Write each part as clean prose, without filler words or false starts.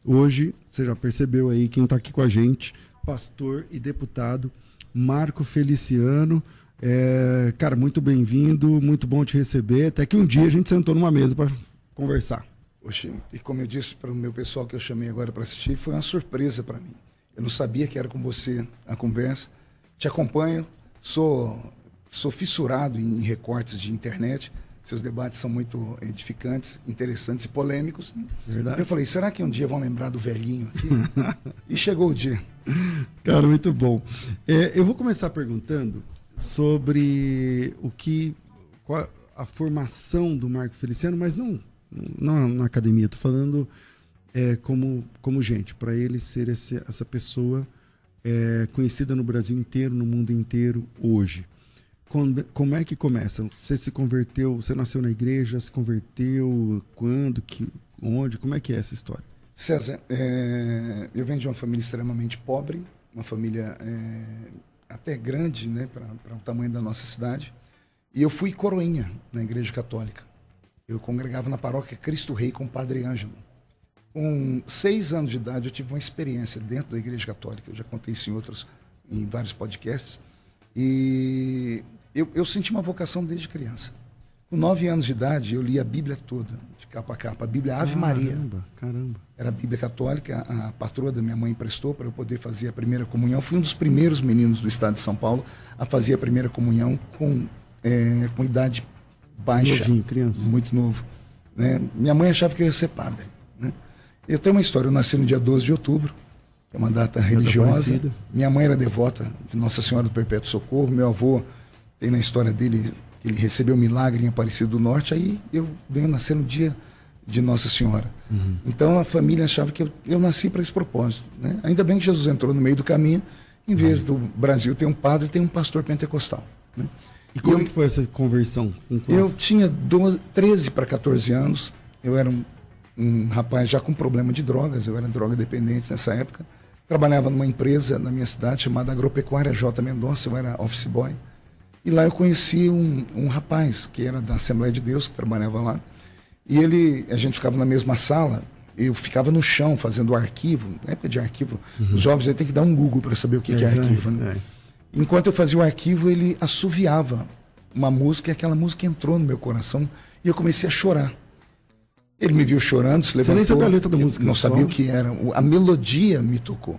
Hoje, você já percebeu aí quem está aqui com a gente, pastor e deputado Marco Feliciano. Cara, muito bem-vindo, muito bom te receber. Até que um dia a gente sentou numa mesa para conversar. Oxe, e como eu disse para o meu pessoal que eu chamei agora para assistir, foi uma surpresa para mim. Eu não sabia que era com você a conversa. Te acompanho, sou fissurado em recortes de internet. Seus debates são muito edificantes, interessantes e polêmicos. Verdade. Eu falei, será que um dia vão lembrar do velhinho aqui? E chegou o dia. Cara, muito bom. Eu vou começar perguntando sobre qual a formação do Marco Feliciano, mas não na academia, estou falando como gente, para ele ser essa pessoa conhecida no Brasil inteiro, no mundo inteiro, hoje. Como é que começa? Você se converteu, você nasceu na igreja, se converteu, quando, onde, como é que é essa história? César, eu venho de uma família extremamente pobre, uma família até grande, né, para o tamanho da nossa cidade, e eu fui coroinha na igreja católica. Eu congregava na paróquia Cristo Rei com o Padre Ângelo. Com 6 anos de idade eu tive uma experiência dentro da igreja católica, eu já contei isso em vários podcasts, e eu senti uma vocação desde criança. Com 9 anos de idade, eu li a Bíblia toda, de capa a capa, a Bíblia Ave Maria. Caramba. Era a Bíblia católica, a patroa da minha mãe emprestou para eu poder fazer a primeira comunhão. Fui um dos primeiros meninos do estado de São Paulo a fazer a primeira comunhão com idade baixa. Novinho, criança. Muito novo. Né? Minha mãe achava que eu ia ser padre. Né? Eu tenho uma história, eu nasci no dia 12 de outubro, que é uma data religiosa. Minha mãe era devota de Nossa Senhora do Perpétuo Socorro. Meu avô tem na história dele que ele recebeu um milagre em Aparecido do Norte. Aí eu venho nascer no dia de Nossa Senhora. Uhum. Então a família achava que eu nasci para esse propósito. Né? Ainda bem que Jesus entrou no meio do caminho. Em vez do Brasil ter um padre, tem um pastor pentecostal. Né? E como que foi essa conversão? Eu tinha 13 para 14 anos. Eu era um rapaz já com problema de drogas. Eu era droga dependente nessa época. Trabalhava numa empresa na minha cidade chamada Agropecuária J. Mendonça. Eu era office boy. E lá eu conheci um rapaz que era da Assembleia de Deus, que trabalhava lá. E a gente ficava na mesma sala. Eu ficava no chão fazendo arquivo. Na época de arquivo, os jovens aí tem que dar um Google para saber o que é arquivo. Né? Enquanto eu fazia o arquivo, ele assoviava uma música, e aquela música entrou no meu coração e eu comecei a chorar. Ele me viu chorando, se levantou. Você nem sabia a letra da música. Não sabia o que era. A melodia me tocou.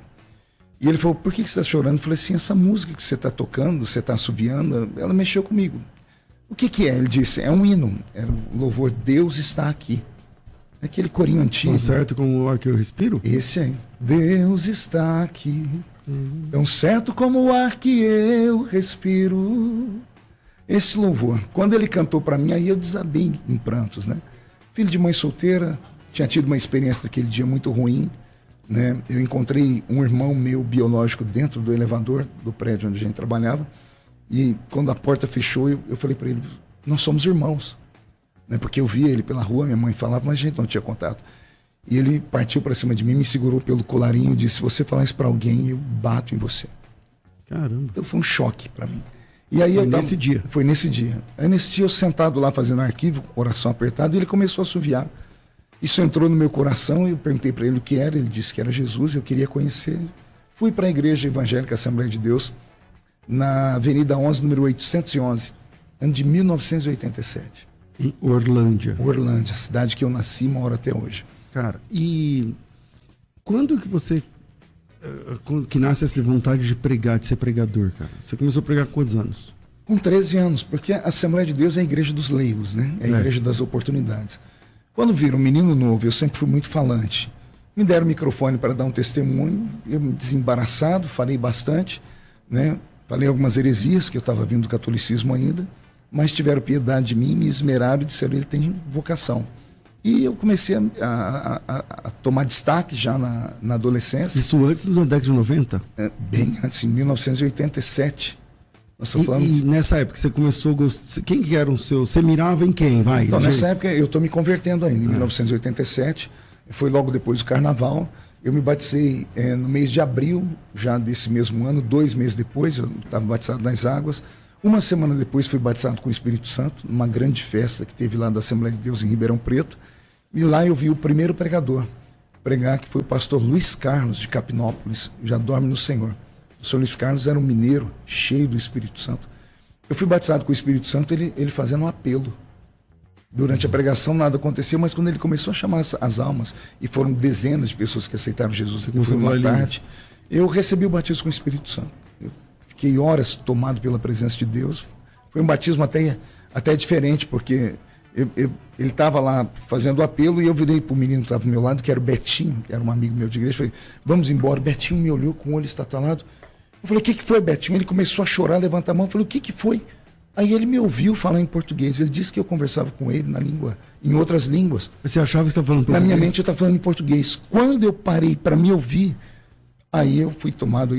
E ele falou, por que você está chorando? Eu falei assim, essa música que você está tocando, você está assoviando, ela mexeu comigo. O que é? Ele disse, é um hino. Era o louvor, Deus está aqui. Aquele corinho antigo. Tão certo como o ar que eu respiro? Esse aí. Deus está aqui. Tão certo como o ar que eu respiro. Esse louvor. Quando ele cantou para mim, aí eu desabei em prantos, né? Filho de mãe solteira, tinha tido uma experiência daquele dia muito ruim, né? Eu encontrei um irmão meu biológico dentro do elevador do prédio onde a gente trabalhava. E quando a porta fechou, eu falei para ele, nós somos irmãos. Né? Porque eu via ele pela rua, minha mãe falava, mas a gente não tinha contato. E ele partiu para cima de mim, me segurou pelo colarinho e disse, se você falar isso para alguém, eu bato em você. Caramba. Então foi um choque para mim. E aí nesse dia? Foi nesse dia. Aí nesse dia eu sentado lá fazendo arquivo, coração apertado, e ele começou a assoviar. Isso entrou no meu coração e eu perguntei para ele o que era. Ele disse que era Jesus, eu queria conhecer. Fui para a Igreja Evangélica Assembleia de Deus, na Avenida 11, número 811, ano de 1987. Em Orlândia. Orlândia, cidade que eu nasci e moro até hoje. Cara, e quando que você que nasce essa vontade de pregar, de ser pregador, cara? Você começou a pregar com quantos anos? Com 13 anos, porque a Assembleia de Deus é a igreja dos leigos, né? É a igreja das oportunidades. Quando viram um menino novo, eu sempre fui muito falante. Me deram o microfone para dar um testemunho, eu desembaraçado, falei bastante, né? Falei algumas heresias, que eu estava vindo do catolicismo ainda, mas tiveram piedade de mim, me esmeraram e disseram, ele tem vocação. E eu comecei a tomar destaque já na adolescência. Isso antes dos décadas de 90? Bem antes, em 1987. Nós falando... E nessa época você começou a gostar... Quem que era o seu... Você mirava em quem? Vai. Então, nessa época eu estou me convertendo ainda, em 1987. Foi logo depois do Carnaval. Eu me batizei no mês de abril, já desse mesmo ano. 2 meses depois, eu estava batizado nas águas. Uma semana depois fui batizado com o Espírito Santo, numa grande festa que teve lá da Assembleia de Deus em Ribeirão Preto. E lá eu vi o primeiro pregador pregar, que foi o pastor Luiz Carlos, de Capinópolis, já dorme no Senhor. O senhor Luiz Carlos era um mineiro, cheio do Espírito Santo. Eu fui batizado com o Espírito Santo, ele fazendo um apelo. Durante a pregação nada aconteceu, mas quando ele começou a chamar as almas, e foram dezenas de pessoas que aceitaram Jesus, foi uma tarde, eu recebi o batismo com o Espírito Santo. Eu fiquei horas tomado pela presença de Deus. Foi um batismo até diferente, porque ele estava lá fazendo o apelo e eu virei para o menino que estava do meu lado, que era o Betinho, que era um amigo meu de igreja, falei, vamos embora. O Betinho me olhou com o olho estatalado. Eu falei, o que foi, Betinho? Ele começou a chorar, levantar a mão. Eu falei, o que foi? Aí ele me ouviu falar em português. Ele disse que eu conversava com ele em outras línguas. Você achava que você estava falando português? Na minha mente eu estava falando em português. Quando eu parei para me ouvir, aí eu fui tomado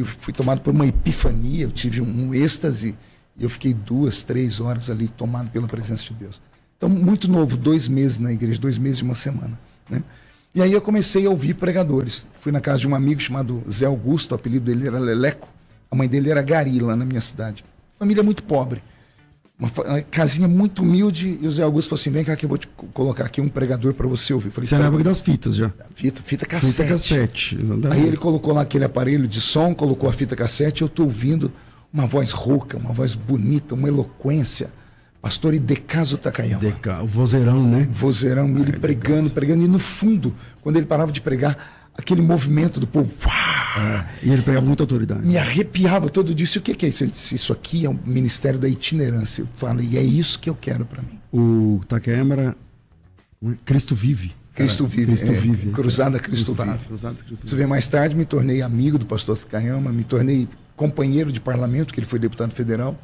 por uma epifania, eu tive um êxtase, e eu fiquei 2, 3 horas ali tomado pela presença de Deus. Então, muito novo, 2 meses na igreja, 2 meses e 1 semana. Né? E aí eu comecei a ouvir pregadores. Fui na casa de um amigo chamado Zé Augusto, o apelido dele era Leleco. A mãe dele era Gari, lá na minha cidade. Família muito pobre. Uma casinha muito humilde, e o Zé Augusto falou assim, vem cá que eu vou te colocar aqui um pregador para você ouvir. Falei, você era na época das fitas já. Fita cassete. Fita cassete, exatamente. Aí ele colocou lá aquele aparelho de som, colocou a fita cassete, e eu estou ouvindo uma voz rouca, uma voz bonita, uma eloquência. Pastor Idecaso Takayama. O vozeirão, né? Vozeirão, ele pregando, e no fundo, quando ele parava de pregar, aquele movimento do povo. E ele pregava muita autoridade. Me arrepiava todo dia. O que é isso? Ele disse, isso aqui é o ministério da itinerância. Eu falo, e é isso que eu quero para mim. O Takayama era Cristo Vive. Cristo Vive. Cristo Vive. Cruzada Cristo Vive. Você vê, mais tarde me tornei amigo do pastor Takayama, me tornei companheiro de parlamento, que ele foi deputado federal.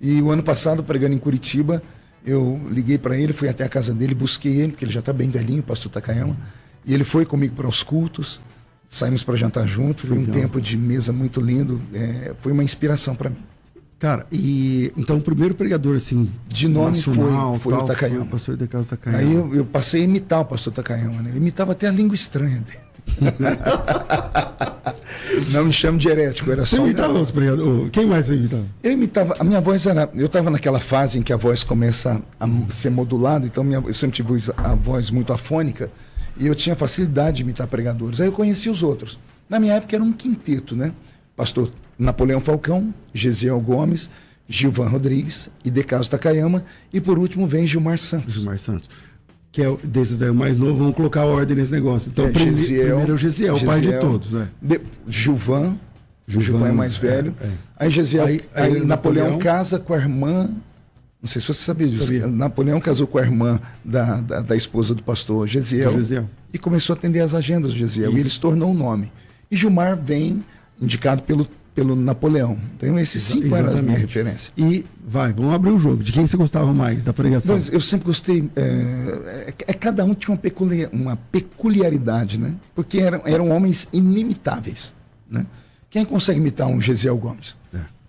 E o ano passado, pregando em Curitiba, eu liguei para ele, fui até a casa dele, busquei ele, porque ele já está bem velhinho, o pastor Takayama. E ele foi comigo para os cultos, saímos para jantar junto, foi um tempo de mesa muito lindo, foi uma inspiração para mim. Cara, e então o primeiro pregador assim de nome nacional, foi o Takayama. Foi o pastor Idecaso Takayama. Aí eu passei a imitar o pastor Takayama, né? Eu imitava até a língua estranha dele. Não me chamo de herético, era você só. Imitava os pregadores? Quem mais você imitava? Eu imitava, a minha voz era. Eu estava naquela fase em que a voz começa a ser modulada, então eu sempre tive a voz muito afônica e eu tinha facilidade de imitar pregadores. Aí eu conheci os outros. Na minha época era um quinteto, né? Pastor Napoleão Falcão, Gesiel Gomes, Gilvan Rodrigues, Idecaso Takayama e por último vem Gilmar Santos. Gilmar Santos. Que é desses daí o mais novo, vamos colocar a ordem nesse negócio. Então, primeiro é o Gesiel, o pai de todos, né? Gilvan é mais velho. Aí Gesiel, aí Napoleão casa com a irmã, não sei se você sabia disso. Napoleão casou com a irmã da esposa do pastor Gesiel. E começou a atender as agendas do Gesiel. E ele se tornou o nome. E Gilmar vem indicado pelo Napoleão. Então, esses 5 eram a minha referência. E vamos abrir o jogo. De quem você gostava mais da pregação? Eu sempre gostei. Cada um tinha uma peculiaridade, né? Porque eram homens inimitáveis. Né? Quem consegue imitar um Gesiel Gomes?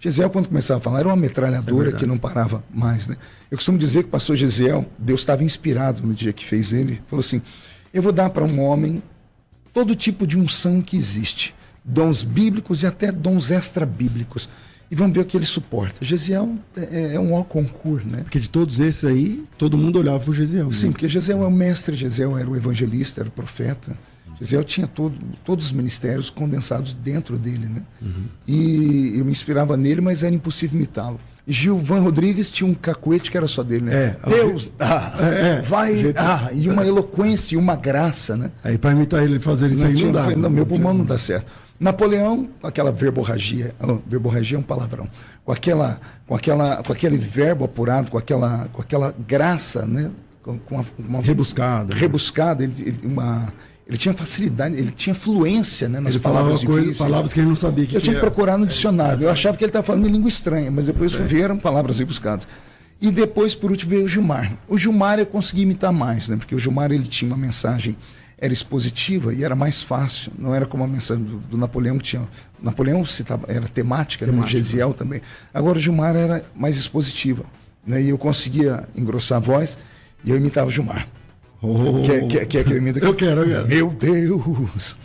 Gesiel, quando começava a falar, era uma metralhadora que não parava mais. Né? Eu costumo dizer que o pastor Gesiel, Deus estava inspirado no dia que fez ele. Falou assim: eu vou dar para um homem todo tipo de unção que existe. Dons bíblicos e até dons extra-bíblicos. E vamos ver o que ele suporta. Gesiel é um ó concurso, né? Porque de todos esses aí, todo mundo olhava para o Gesiel. Sim, porque Gesiel é o mestre, Gesiel era o evangelista, era o profeta. Gesiel tinha todos os ministérios condensados dentro dele, né? E eu me inspirava nele, mas era impossível imitá-lo. Gilvan Rodrigues tinha um cacuete que era só dele, né? Deus, e uma eloquência e uma graça, né? Aí para imitar ele, fazer isso aí não dá. Não, meu pulmão não dá certo. Napoleão, com aquela verborragia é um palavrão, com aquele verbo apurado, com aquela graça, né? Com uma rebuscada, ele tinha facilidade, ele tinha fluência, né, nas palavras difíceis. Palavras que ele não sabia que eu tinha que procurar no dicionário. Eu achava que ele estava falando em língua estranha, mas depois vieram palavras rebuscadas. E depois, por último, veio o Gilmar. O Gilmar eu consegui imitar mais, né? Porque o Gilmar ele tinha uma mensagem, era expositiva e era mais fácil. Não era como a mensagem do Napoleão, que tinha. Napoleão era temática, né? Gesiel também. Agora o Gilmar era mais expositiva. Né? E eu conseguia engrossar a voz e eu imitava o Gilmar. Quer que eu imite? Eu quero. Meu Deus!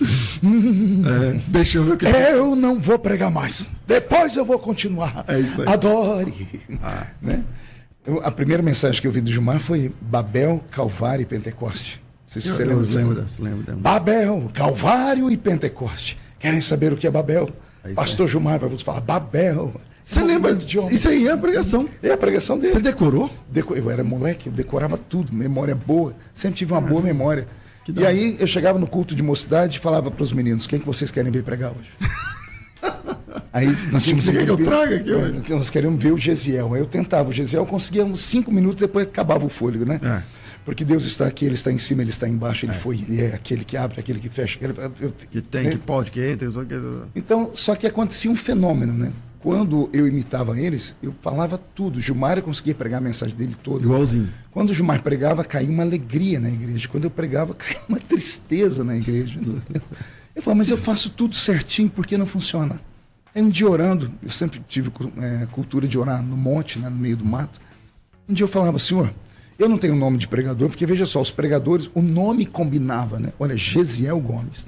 Deixa eu ver o que eu não vou pregar mais. Depois eu vou continuar. É isso aí. Adore! Né? A primeira mensagem que eu vi do Gilmar foi Babel, Calvário e Pentecoste. Se você lembra dessa. Babel, Calvário e Pentecoste. Querem saber o que é Babel? Pastor Gilmar vai vos falar, Babel. Você lembra de isso aí? É a pregação. É a pregação dele. Você decorou? Eu era moleque, eu decorava tudo, memória boa. Sempre tive uma boa memória. E aí eu chegava no culto de mocidade e falava para os meninos, quem que vocês querem ver pregar hoje? Aí nós tínhamos que eu traga aqui hoje? Então nós queríamos ver o Gesiel. Aí eu tentava, o Gesiel conseguia uns 5 minutos, depois acabava o fôlego, né? Porque Deus está aqui, Ele está em cima, Ele está embaixo, Ele é aquele que abre, aquele que fecha. Que tem, que pode, que entra. Então, só que acontecia um fenômeno, né? Quando eu imitava eles, eu falava tudo. Gilmar, eu conseguia pregar a mensagem dele toda. Igualzinho. Quando o Gilmar pregava, caía uma alegria na igreja. Quando eu pregava, caía uma tristeza na igreja. Eu falava, mas eu faço tudo certinho, por que não funciona? Aí um dia orando, eu sempre tive cultura de orar no monte, né, no meio do mato. Um dia eu falava, Senhor, eu não tenho nome de pregador, porque veja só, os pregadores, o nome combinava, né? Olha, Gesiel Gomes,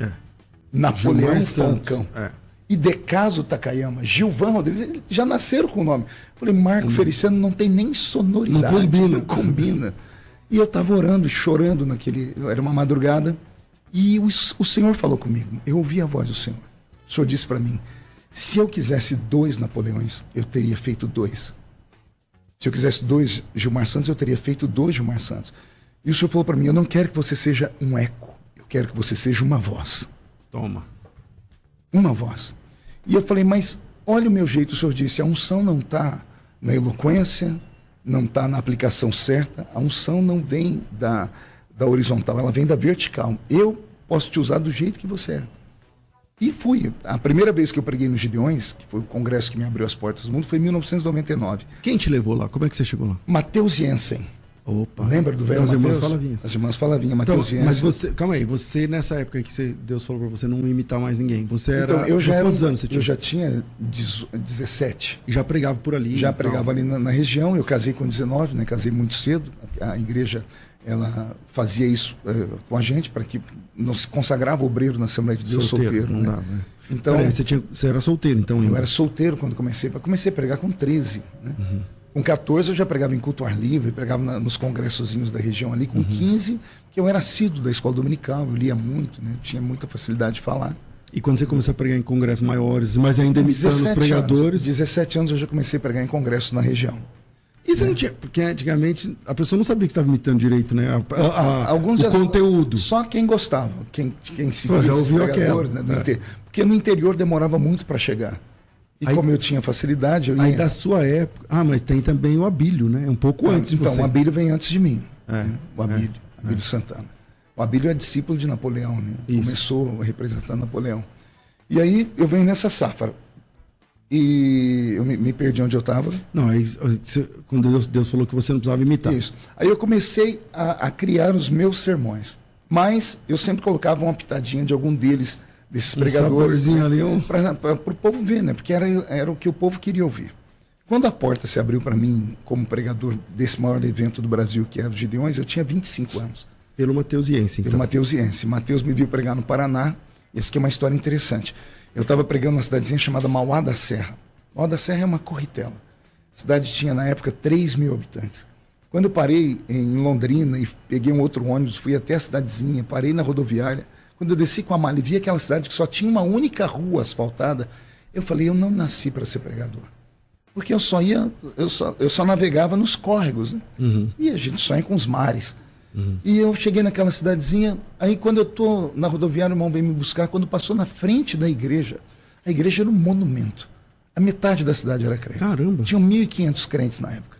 Napoleão Falcão, e Decaso Takayama, Gilvan Rodrigues, eles já nasceram com o nome. Eu falei, Marco Feliciano não tem nem sonoridade. Não combina. E eu estava orando, chorando era uma madrugada, e o Senhor falou comigo, eu ouvi a voz do Senhor. O Senhor disse para mim, se eu quisesse 2 Napoleões, eu teria feito 2. Se eu quisesse 2 Gilmar Santos, eu teria feito 2 Gilmar Santos. E o Senhor falou para mim, eu não quero que você seja um eco, eu quero que você seja uma voz. Toma. Uma voz. E eu falei, mas olha o meu jeito. O Senhor disse, a unção não está na eloquência, não está na aplicação certa, a unção não vem da horizontal, ela vem da vertical. Eu posso te usar do jeito que você é. E fui. A primeira vez que eu preguei nos Gideões, que foi o congresso que me abriu as portas do mundo, foi em 1999. Quem te levou lá? Como é que você chegou lá? Matheus Jensen. Opa. Lembra do velho Matheus? Irmãs Falavinhas. As irmãs Falavinhas, Matheus Jensen. Mas você, calma aí, você nessa época que Deus falou para você não imitar mais ninguém, você era... Então, eu já era, quantos anos você tinha? Eu já tinha 17. E já pregava por ali? Já pregava ali na região, eu casei com 19, né? Casei muito cedo, a igreja... ela fazia isso com a gente, para que não se consagrava obreiro na Assembleia de Deus solteiro. Não né? dava, né? Então, peraí, você era solteiro, então? Eu era solteiro quando comecei a pregar com 13. Né? Com 14 eu já pregava em culto ao ar livre, pregava nos congressozinhos da região ali. Com 15, que eu era assíduo da escola dominical, eu lia muito, né? Tinha muita facilidade de falar. E quando você começou a pregar em congressos maiores, mas ainda imitando os pregadores... 17 anos eu já comecei a pregar em congressos na região. E você não tinha, porque antigamente a pessoa não sabia que estava imitando direito, né? Alguns o conteúdo. Só quem gostava, quem seguia já esses ouviu pregadores, aquela. né, porque no interior demorava muito para chegar. E aí, como eu tinha facilidade, eu ia... Aí da sua época... mas tem também o Abílio, né? Um pouco antes de você. Então, o Abílio vem antes de mim. O Abílio Santana. O Abílio é discípulo de Napoleão, né? Começou representando Napoleão. E aí eu venho nessa safra. E eu me perdi onde eu estava. Não, aí quando Deus falou que você não precisava imitar. Isso. Aí eu comecei a criar os meus sermões. Mas eu sempre colocava uma pitadinha de algum desses pregadores. Né? Ali. Para o povo ver, né? Porque era o que o povo queria ouvir. Quando a porta se abriu para mim como pregador desse maior evento do Brasil, que era o Gideões, eu tinha 25 anos. Pelo Mateusiense, então. Pelo Mateusiense. Mateus me viu pregar no Paraná. Essa aqui é uma história interessante. Eu estava pregando numa cidadezinha chamada Mauá da Serra. Mauá da Serra é uma corritela. A cidade tinha, na época, 3 mil habitantes. Quando eu parei em Londrina e peguei um outro ônibus, fui até a cidadezinha, parei na rodoviária. Quando eu desci com a mala e vi aquela cidade que só tinha uma única rua asfaltada, eu falei, eu não nasci para ser pregador. Porque eu só navegava nos córregos, né? E a gente sonha com os mares. E eu cheguei naquela cidadezinha, aí quando eu estou na rodoviária, o irmão veio me buscar, quando passou na frente da igreja, a igreja era um monumento. A metade da cidade era crente. Caramba! Tinham 1.500 crentes na época.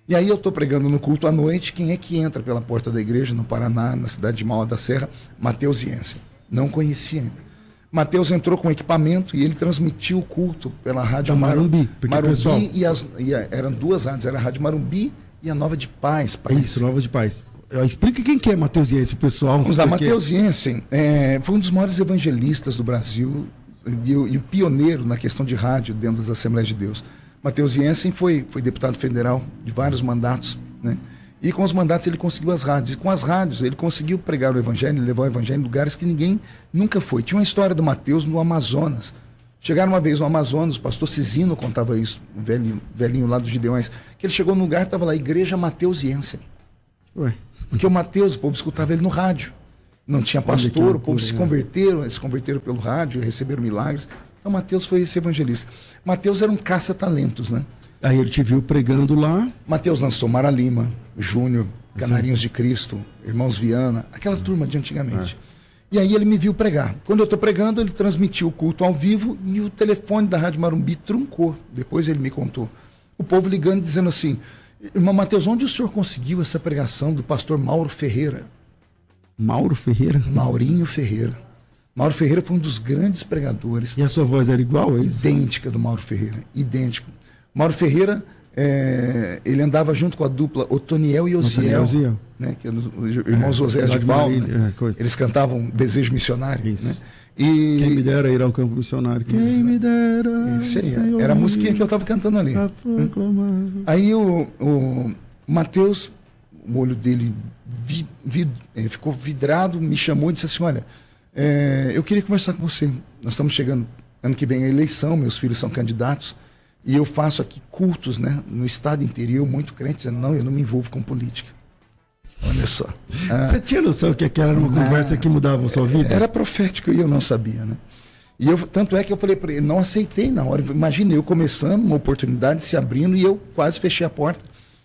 E aí eu estou pregando no culto à noite, quem é que entra pela porta da igreja no Paraná, na cidade de Mauá da Serra? Mateus Jensen. Não conhecia ainda. Mateus entrou com equipamento e ele transmitiu o culto pela rádio Marumbi. Pessoal... eram 2 rádios, era a Rádio Marumbi e a Nova de Paz. Isso, Nova de Paz. Explica quem que é Mateus Jensen para o pessoal. Vamos lá, Mateus Jensen foi um dos maiores evangelistas do Brasil e o pioneiro na questão de rádio dentro das Assembleias de Deus. Mateus Jensen foi deputado federal de vários mandatos, né? E com os mandatos ele conseguiu as rádios. E com as rádios ele conseguiu pregar o evangelho, levar o evangelho em lugares que ninguém nunca foi. Tinha uma história do Mateus no Amazonas. Chegaram uma vez no Amazonas, o pastor Cisino contava isso, o velhinho lá dos Gideões, que ele chegou no lugar, estava lá, Igreja Mateus Jensen. Ué. Porque o Mateus, o povo escutava ele no rádio. Não tinha pastor, o povo se converteram, eles se converteram pelo rádio, receberam milagres. Então Mateus foi esse evangelista. Mateus era um caça-talentos, né? Aí ele te viu pregando lá. Mateus lançou Mara Lima, Júnior, Canarinhos de Cristo, Irmãos Viana, aquela turma de antigamente. E aí ele me viu pregar. Quando eu estou pregando, ele transmitiu o culto ao vivo e o telefone da Rádio Marumbi truncou. Depois ele me contou. O povo ligando, dizendo assim, irmão Mateus, onde o senhor conseguiu essa pregação do pastor Mauro Ferreira? Mauro Ferreira? Maurinho Ferreira. Mauro Ferreira foi um dos grandes pregadores. E a sua voz era igual a isso? Idêntica do Mauro Ferreira, idêntico. Mauro Ferreira, ele andava junto com a dupla Otoniel e Osiel, né, que os irmãos José de Paulo, né? Eles cantavam Desejo Missionário. Né? E quem me dera ir ao campo missionário. Quem me dera. Senhor, era a musiquinha que eu estava cantando ali. Né? Aí o Mateus, o olho dele ficou vidrado, me chamou e disse assim, olha, eu queria conversar com você. Nós estamos chegando, ano que vem a eleição, meus filhos são candidatos, e eu faço aqui cultos, né, no estado interior, muito crente, dizendo, não, eu não me envolvo com política. Olha só. Você tinha noção que aquela era uma conversa que mudava a sua vida? Era profético e eu não sabia, né? E tanto é que eu falei para ele, não aceitei na hora. Imagina eu começando, uma oportunidade se abrindo e eu quase fechei a porta.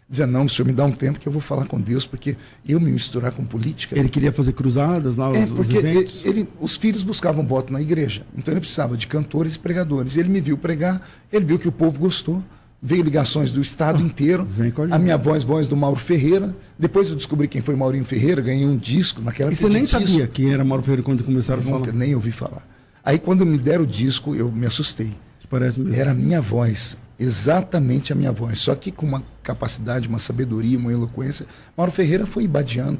Dizendo, não, o senhor me dá um tempo que eu vou falar com Deus, porque eu me misturar com política... Ele queria fazer cruzadas lá, os eventos? Os filhos buscavam voto na igreja, então ele precisava de cantores e pregadores. Ele me viu pregar, ele viu que o povo gostou, veio ligações do estado inteiro, a minha voz do Mauro Ferreira. Depois eu descobri quem foi Maurinho Ferreira, ganhei um disco naquela... E você nem sabia quem era Mauro Ferreira quando começaram a falar? Nem ouvi falar. Aí quando me deram o disco, eu me assustei. Que parece mesmo. Era a minha voz. Exatamente a minha voz, só que com uma capacidade, uma sabedoria, uma eloquência. Mauro Ferreira foi ibadiano.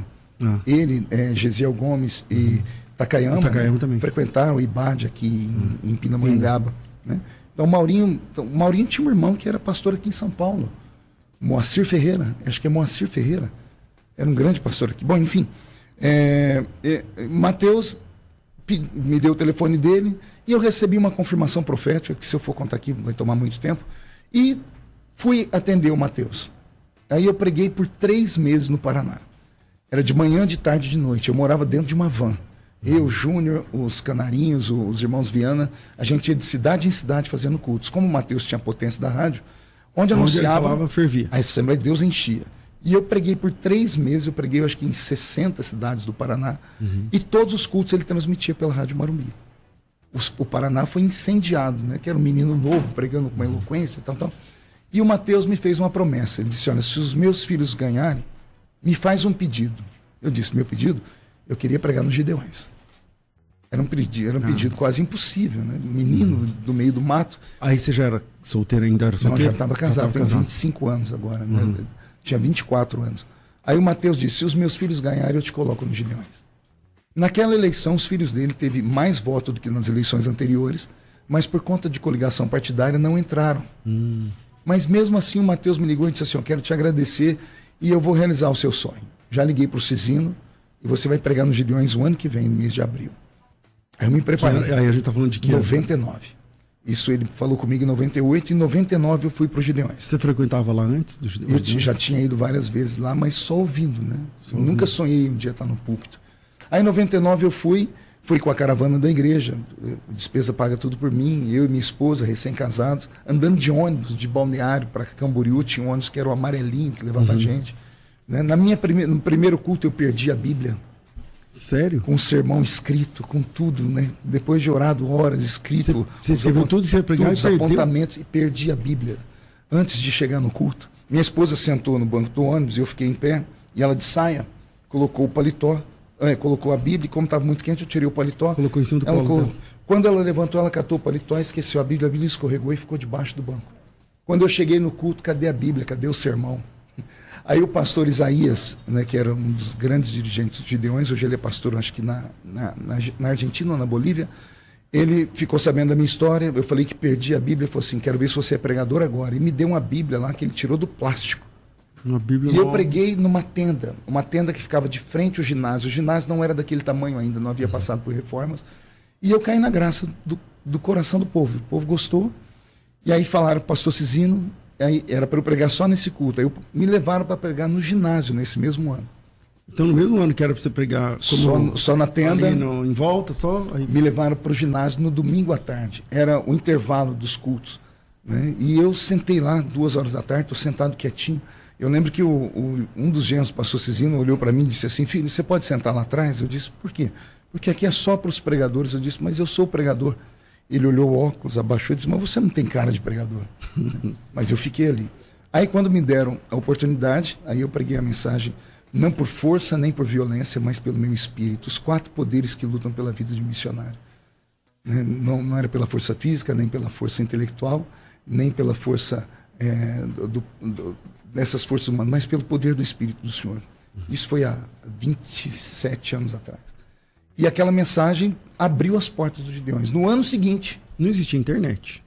Ele, Gesiel Gomes e Takayama, também frequentaram o Ibade aqui em Pindamonhangaba. Né? Então, o Maurinho tinha um irmão que era pastor aqui em São Paulo, Moacir Ferreira, acho que é Moacir Ferreira, era um grande pastor aqui. Bom, enfim, Mateus me deu o telefone dele e eu recebi uma confirmação profética, que se eu for contar aqui vai tomar muito tempo, e fui atender o Mateus. Aí eu preguei por 3 meses no Paraná. Era de manhã, de tarde, de noite. Eu morava dentro de uma van. Eu, Júnior, os Canarinhos, os irmãos Viana, a gente ia de cidade em cidade fazendo cultos. Como o Mateus tinha a potência da rádio, onde anunciava, falava, fervia. A Assembleia de Deus enchia. E eu preguei por 3 meses, eu preguei acho que em 60 cidades do Paraná, e todos os cultos ele transmitia pela Rádio Marumbi. O Paraná foi incendiado, né? Que era um menino novo, pregando com uma eloquência e tal. E o Mateus me fez uma promessa, ele disse, olha, se os meus filhos ganharem, me faz um pedido. Eu disse, meu pedido? Eu queria pregar nos Gideões. Era um pedido quase impossível, né? Menino do meio do mato. Aí você já era solteiro ainda? Era solteiro? Não, já estava casado, tenho 25 anos agora, né? Tinha 24 anos. Aí o Mateus disse, se os meus filhos ganharem, eu te coloco nos Gideões. Naquela eleição, os filhos dele teve mais voto do que nas eleições anteriores, mas por conta de coligação partidária não entraram. Mas mesmo assim o Mateus me ligou e disse assim, eu quero te agradecer e eu vou realizar o seu sonho. Já liguei para o Cisino e você vai pregar nos Gideões o ano que vem, no mês de abril. Aí eu me preparei. Aí a gente está falando de que 99. Isso ele falou comigo em 98 e em 99 eu fui para os Gideões. Você frequentava lá antes dos Gideões? Eu já tinha ido várias vezes lá, mas só ouvindo, né? Nunca sonhei um dia estar no púlpito. Aí em 99 eu fui com a caravana da igreja, despesa paga tudo por mim, eu e minha esposa, recém-casados, andando de ônibus, de Balneário para Camboriú, tinha um ônibus que era o amarelinho, que levava a gente. Né? No primeiro culto eu perdi a Bíblia. Sério? Com o sermão escrito, com tudo, né? Depois de orado horas, escrito. Você escreveu tudo, você ia pregar e perdeu? Apontamentos, e perdi a Bíblia antes de chegar no culto. Minha esposa sentou no banco do ônibus, eu fiquei em pé, e ela de saia, colocou o paletó, colocou a Bíblia, e como estava muito quente, eu tirei o paletó. Colocou em cima do paletó. Quando ela levantou, ela catou o paletó, esqueceu a Bíblia escorregou e ficou debaixo do banco. Quando eu cheguei no culto, cadê a Bíblia? Cadê o sermão? Aí o pastor Isaías, né, que era um dos grandes dirigentes dos Gideões, hoje ele é pastor, acho que na Argentina ou na Bolívia, ele ficou sabendo da minha história, eu falei que perdi a Bíblia, ele falou assim, quero ver se você é pregador agora, e me deu uma Bíblia lá que ele tirou do plástico. Uma Bíblia e eu preguei numa tenda, que ficava de frente ao ginásio. O ginásio não era daquele tamanho ainda, não havia passado por reformas, e eu caí na graça do coração do povo. O povo gostou, e aí falaram para o pastor Cisino, aí era para eu pregar só nesse culto. Aí me levaram para pregar no ginásio nesse mesmo ano. Então, no mesmo ano que era para você pregar só na tenda, em volta, só... Aí... Me levaram para o ginásio no domingo à tarde. Era o intervalo dos cultos. Né? E eu sentei lá, 2 horas da tarde, estou sentado quietinho. Eu lembro que um dos genros, o pastor Cisino, olhou para mim e disse assim: filho, você pode sentar lá atrás? Eu disse: por quê? Porque aqui é só para os pregadores. Eu disse: mas eu sou pregador. Ele olhou o óculos, abaixou e disse: mas você não tem cara de pregador. Mas eu fiquei ali. Aí quando me deram a oportunidade, aí eu preguei a mensagem, não por força nem por violência, mas pelo meu espírito. Os 4 poderes que lutam pela vida de missionário. Não era pela força física, nem pela força intelectual, nem pela força dessas forças humanas, mas pelo poder do Espírito do Senhor. Isso foi há 27 anos atrás. E aquela mensagem abriu as portas dos Gideões. No ano seguinte... Não existia internet.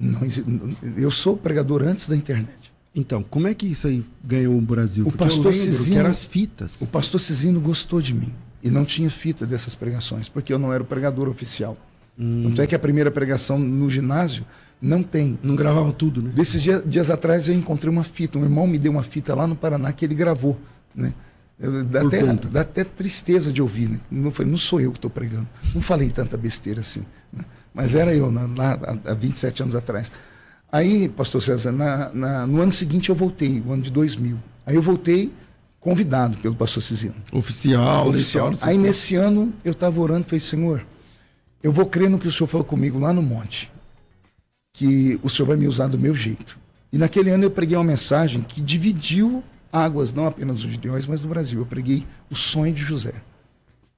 Eu sou pregador antes da internet. Então, como é que isso aí ganhou o Brasil? O pastor Cisino, que eram as fitas. O pastor Cisino gostou de mim. E não tinha fita dessas pregações, porque eu não era o pregador oficial. Tanto é que a primeira pregação no ginásio não tem. Não gravava tudo, né? Desses dias atrás eu encontrei uma fita. Um irmão me deu uma fita lá no Paraná que ele gravou, né? Dá até tristeza de ouvir, né? Não sou eu que estou pregando. Não falei tanta besteira assim, né? Mas era eu, lá há 27 anos atrás. Aí, pastor César, no ano seguinte eu voltei, no ano de 2000. Aí eu voltei convidado pelo pastor Cisino. Oficial. Aí nesse ano eu estava orando e falei: Senhor, eu vou crer no que o Senhor falou comigo lá no monte, que o Senhor vai me usar do meu jeito. E naquele ano eu preguei uma mensagem que dividiu águas, não apenas dos Gideões, mas do Brasil. Eu preguei o sonho de José.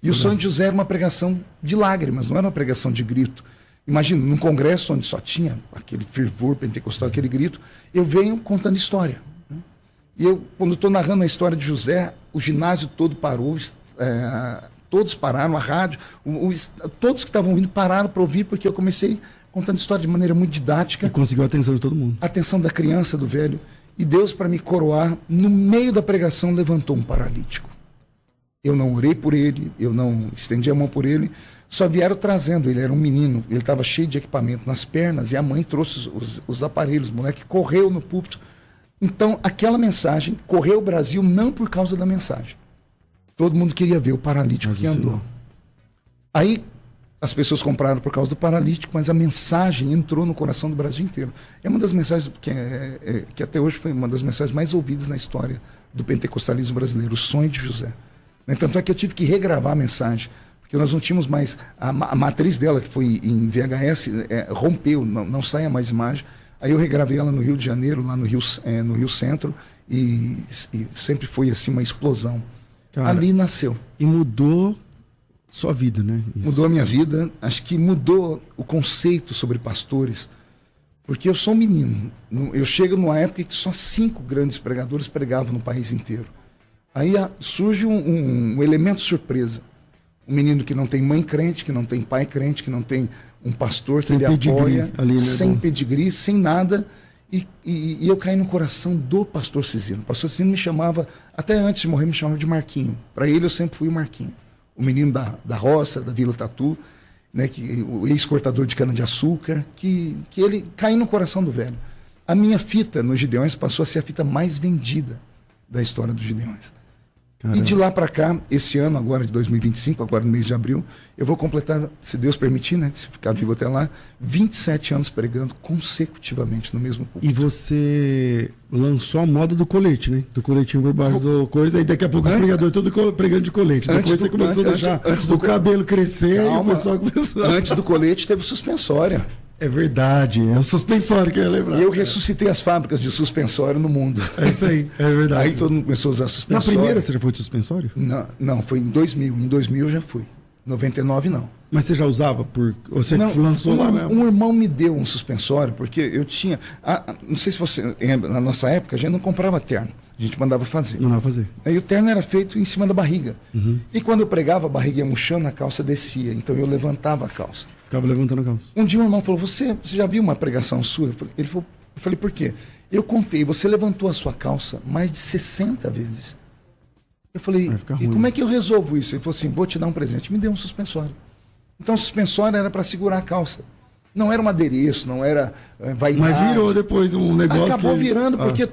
E o sonho de José era uma pregação de lágrimas, não era uma pregação de grito. Imagina, num congresso onde só tinha aquele fervor pentecostal, aquele grito, eu venho contando história. Né? E eu, quando estou narrando a história de José, o ginásio todo parou, todos pararam, a rádio, todos que estavam ouvindo pararam para ouvir, porque eu comecei contando história de maneira muito didática. E conseguiu a atenção de todo mundo. A atenção da criança, do velho. E Deus, para me coroar, no meio da pregação, levantou um paralítico. Eu não orei por ele, eu não estendi a mão por ele, só vieram trazendo. Ele era um menino, ele estava cheio de equipamento nas pernas, e a mãe trouxe os aparelhos, o moleque correu no púlpito. Então, aquela mensagem correu o Brasil não por causa da mensagem. Todo mundo queria ver o paralítico que andou. Aí, as pessoas compraram por causa do paralítico, mas a mensagem entrou no coração do Brasil inteiro. É uma das mensagens que até hoje foi uma das mensagens mais ouvidas na história do pentecostalismo brasileiro, o sonho de José. Tanto é que eu tive que regravar a mensagem, porque nós não tínhamos mais... A matriz dela, que foi em VHS, rompeu, não saia mais imagem. Aí eu regravei ela no Rio de Janeiro, lá no Rio Centro, e sempre foi assim uma explosão. Cara, ali nasceu. E mudou sua vida, né? Isso. Mudou a minha vida. Acho que mudou o conceito sobre pastores. Porque eu sou um menino. Eu chego numa época que só 5 grandes pregadores pregavam no país inteiro. Aí surge um elemento surpresa. Um menino que não tem mãe crente, que não tem pai crente, que não tem um pastor que ele apoia, sem pedigree, sem nada. E eu caí no coração do pastor Cisino. O pastor Cisino me chamava, até antes de morrer, me chamava de Marquinho. Para ele eu sempre fui o Marquinho. O menino da roça, da Vila Tatu, né, o ex-cortador de cana-de-açúcar, que ele caiu no coração do velho. A minha fita nos Gideões passou a ser a fita mais vendida da história dos Gideões. Caramba. E de lá para cá, esse ano, agora de 2025, agora no mês de abril, eu vou completar, se Deus permitir, né, se ficar vivo até lá, 27 anos pregando consecutivamente no mesmo púlpito. E você lançou a moda do colete, né? Do coletinho por baixo do coisa, e daqui a pouco os pregadores todos pregando de colete. Depois você começou a deixar o cabelo crescer. Calma, e o pessoal começou... Antes do colete teve suspensório. É verdade, é o suspensório que eu ia lembrar. Eu ressuscitei as fábricas de suspensório no mundo. É isso aí, é verdade. Aí todo mundo começou a usar suspensório. Na primeira você já foi de suspensório? Não, foi em 2000. Em 2000 eu já fui. 99 não. Mas você já usava por... Ou você lançou lá mesmo? Um irmão me deu um suspensório, porque eu tinha... não sei se você lembra, na nossa época a gente não comprava terno. A gente mandava fazer. Mandava fazer. Aí o terno era feito em cima da barriga. Uhum. E quando eu pregava, a barriga ia murchando, a calça descia. Então eu levantava a calça. Ficava levantando a calça. Um dia um irmão falou, você já viu uma pregação sua? Eu falei, por quê? Eu contei, você levantou a sua calça mais de 60 vezes. Eu falei, e como é que eu resolvo isso? Ele falou assim, vou te dar um presente. Me deu um suspensório. Então o suspensório era para segurar a calça. Não era um adereço, não era vaidade. Mas virou depois um negócio Acabou virando, porque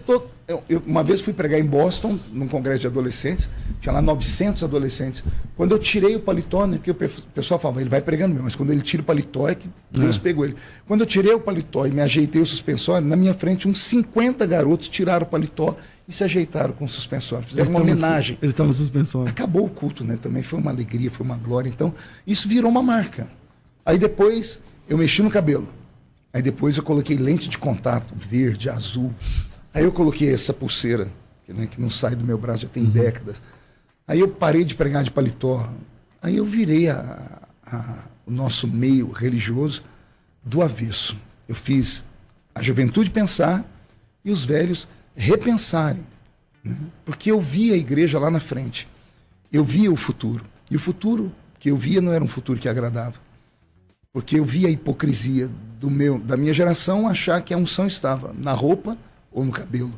uma vez fui pregar em Boston, num congresso de adolescentes, tinha lá 900 adolescentes. Quando eu tirei o paletó, né, porque o pessoal falava, ele vai pregando mesmo, mas quando ele tira o paletó é que Deus pegou ele. Quando eu tirei o paletó e me ajeitei o suspensório, na minha frente uns 50 garotos tiraram o paletó e se ajeitaram com o suspensório. Fizeram uma homenagem. Eles estavam no suspensório. Acabou o culto, né? Também foi uma alegria, foi uma glória. Então, isso virou uma marca. Aí depois, eu mexi no cabelo. Aí depois eu coloquei lente de contato, verde, azul. Aí eu coloquei essa pulseira, que não sai do meu braço já tem décadas. Aí eu parei de pregar de paletó. Aí eu virei o nosso meio religioso do avesso. Eu fiz a juventude pensar e os velhos repensarem. Né? Porque eu via a igreja lá na frente. Eu via o futuro. E o futuro que eu via não era um futuro que agradava. Porque eu via a hipocrisia da minha geração achar que a unção estava na roupa ou no cabelo.